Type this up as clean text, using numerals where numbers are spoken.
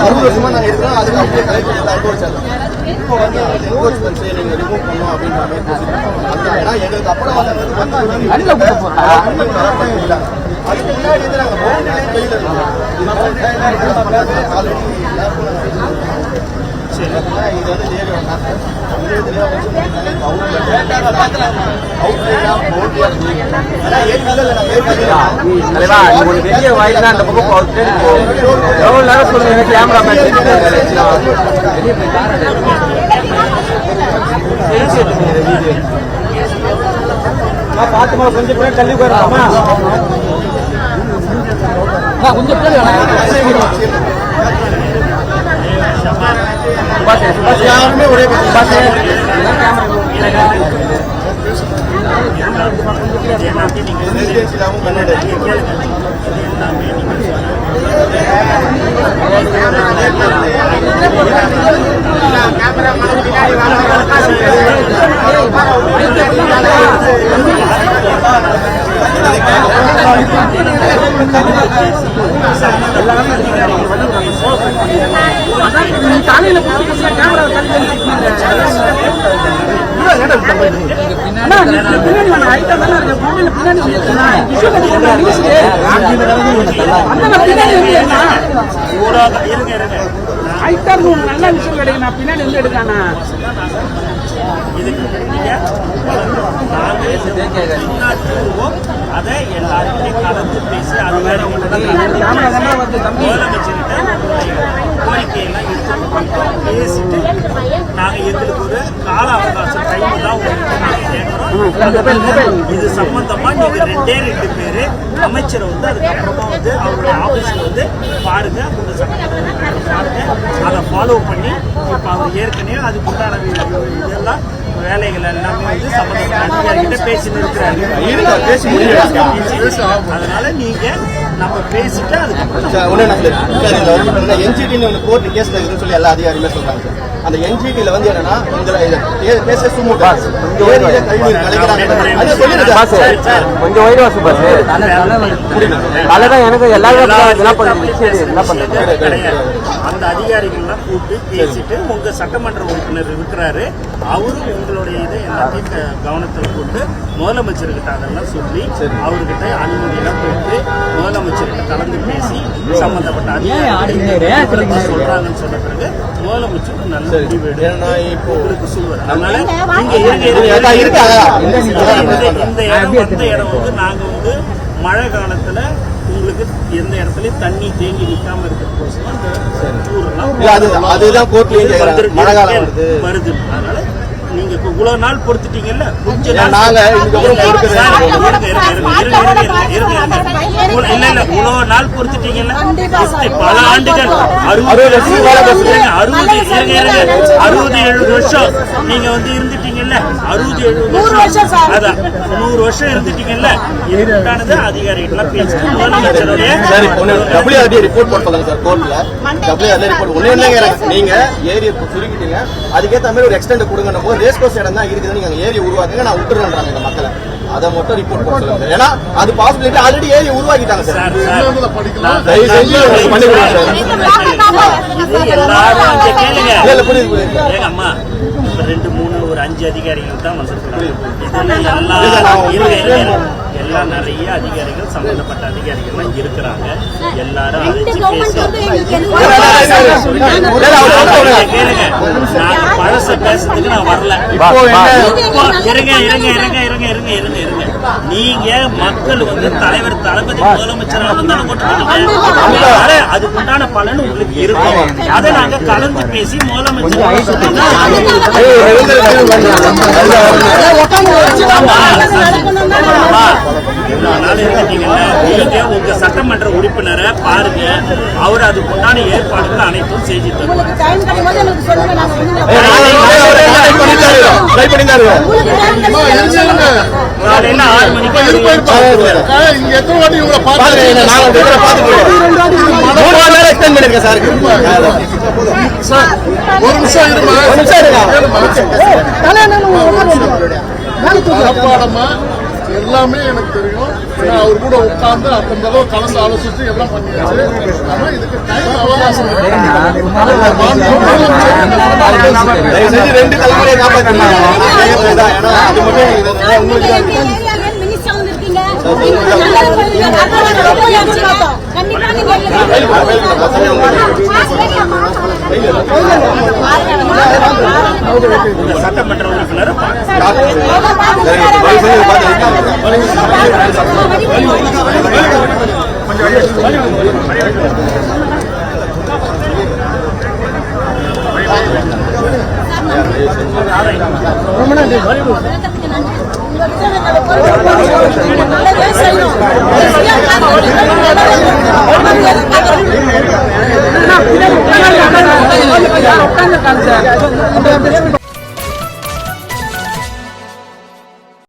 60 வருஷமா நாங்கள் இருக்கிறோம். அதுக்கு அப்படியே கலெக்டர் அனுபவிச்சாங்க. இப்போ வந்து என்கோச்மெண்ட்ஸ் நீங்கள் ரிமூவ் பண்ணணும் அப்படின்ற மாதிரி ஏன்னா எங்களுக்கு அப்புறம் அதுக்கு முன்னாடி வந்து நாங்கள் பவுண்டரியே கையில் இருக்கோம். ஆல்ரெடி இது வந்து பெரிய வாய்ஸ் அந்த பக்கம் எவ்வளவு நேரம் சொல்லுங்க கேமராமேன் பாத்துமா கொஞ்சம் பேர் தள்ளி போயிடலாமா கொஞ்சம் பேர் யாருமே ஒரே காலையில கேமரா நல்ல விஷயம் கிடையாது. நான் பின்னாடி வந்து எடுக்கானா அதை எல்லாருமே கலந்து பேசி அது கோரிக்கையெல்லாம் எடுத்து பேசிட்டு நாங்கள் எங்களுக்கு ஒரு கால அவகாசம் டைம் தான் கேட்குறோம். இது சம்பந்தமா நீங்க 2 பேர் அமைச்சரை வந்து அதுக்கப்புறமா வந்து அவருடைய ஆபீஸ்ல வந்து பாருங்க, உங்க சட்டமன்ற பாருங்க, அதை ஃபாலோ பண்ணி இப்போ அவர் ஏற்கனவே அதுக்குண்டான இதெல்லாம் வேலைகள் எல்லாமே வந்து சம்பந்தப்பட்ட பேசிட்டு இருக்கிறாங்க. அதனால நீங்க நம்ம பேசிட்டு அதுக்கப்புறம் என்ஜிடின்னு வந்து கோர்ட் கேஸ்ல இருக்குன்னு சொல்லி எல்லா அதிகாரியுமே சொல்றாங்க. அந்த என்ஜிடியில வந்து என்னன்னா கொஞ்சம் வயிறு வாசு பாஸ் எனக்கு எல்லாரும் அந்த அதிகாரிகள்லாம் கூப்பிட்டு பேசிட்டு உங்க சட்டமன்ற உறுப்பினர் இருக்கிறாரு, அவரும் உங்களுடைய இதை எல்லாத்தையும் கவனத்தில் கொண்டு முதலமைச்சர்கிட்ட அதெல்லாம் சொல்லி அவர்கிட்ட அனுமதியெல்லாம் போயிட்டு முதலமைச்சர்கிட்ட கலந்து பேசி சம்பந்தப்பட்ட அதிகாரிகள் சொல்றாங்கன்னு சொன்ன பிறகு முதலமைச்சருக்கு நல்ல முடிவு உங்களுக்கு சொல்லுவார். அதனால இந்த இடம் வந்து நாங்க வந்து மழை காலத்துல உங்களுக்கு எந்த இடத்துலயும் தண்ணி தேங்கி நிற்காம இருக்கிறதுக்கோசரம் வருது. அதனால நீங்க இவ்வளவு நாள் பொறுத்துட்டீங்கல்ல, இவ்வளவு நாள் பொறுத்துட்டீங்கல்ல, பல ஆண்டுகள் 60-70 வருஷம் நீங்க வந்து இருந்துட்டீங்கல்ல, 60-70 வருஷம் அதான் 100 வருஷம் இருந்துட்டீங்கல்ல. இதுக்கானது அதிகாரிகள் பேசிட்டு முதலமைச்சருடைய நீங்க ஏரியை சுருக்கிட்டீங்க, அதுக்கேற்ற மாதிரி ஒரு எக்ஸ்டெண்ட் கொடுங்க போது ரேஸ் கோர்ஸ் இடம் தான் இருக்குது, நீங்க ஏரியை உருவாக்குங்க, நான் விட்டுறேன்றாங்க இந்த மக்களை. அதை மட்டும் ரிப்போர்ட் போட சொல்லுங்க. ஏன்னா அது பாசிபிலிட்டி ஆல்ரெடி ஏரியை உருவாக்கிட்டாங்க சார். அம்மா 2-3 ஒரு 5 அதிகாரிகள் தான் வந்திருக்கிறாங்க. எல்லாம் நிறைய அதிகாரிகள் சம்பந்தப்பட்ட அதிகாரிகள்லாம் இருக்கிறாங்க. எல்லாரும் கேளுங்க, நான் பழச பேசுறதுக்கு நான் வரல. இருங்க நீங்க மக்கள் வந்து தலைவர் தளபதி முதலமைச்சராக அதுக்குண்டான பலன் உங்களுக்கு இருக்கும். அதை நாங்க கலந்து பேசி முதலமைச்சர் நீங்க உங்க சட்டமன்ற உறுப்பினரை பாருங்க, அவர் அதுக்குண்டான ஏற்பாடுகள் அனைத்தும் செஞ்சு தருவார். 6 மணிக்கு எல்லாமே எனக்கு தெரியும். ஏன்னா அவர் கூட உட்கார்ந்து அந்த தடவை கலந்து ஆலோசிச்சு எல்லாம் பண்ணியாச்சு. ஆனா இதுக்கு டைம் அவகாசம் இருக்கு. தயவு செஞ்சு 2 தலைமுறையை காப்பாற்றுங்க. ஏன்னா அது மட்டும் உங்களுக்கு தான் உங்க சட்டமன்ற உறுப்பினர் உட்காந்து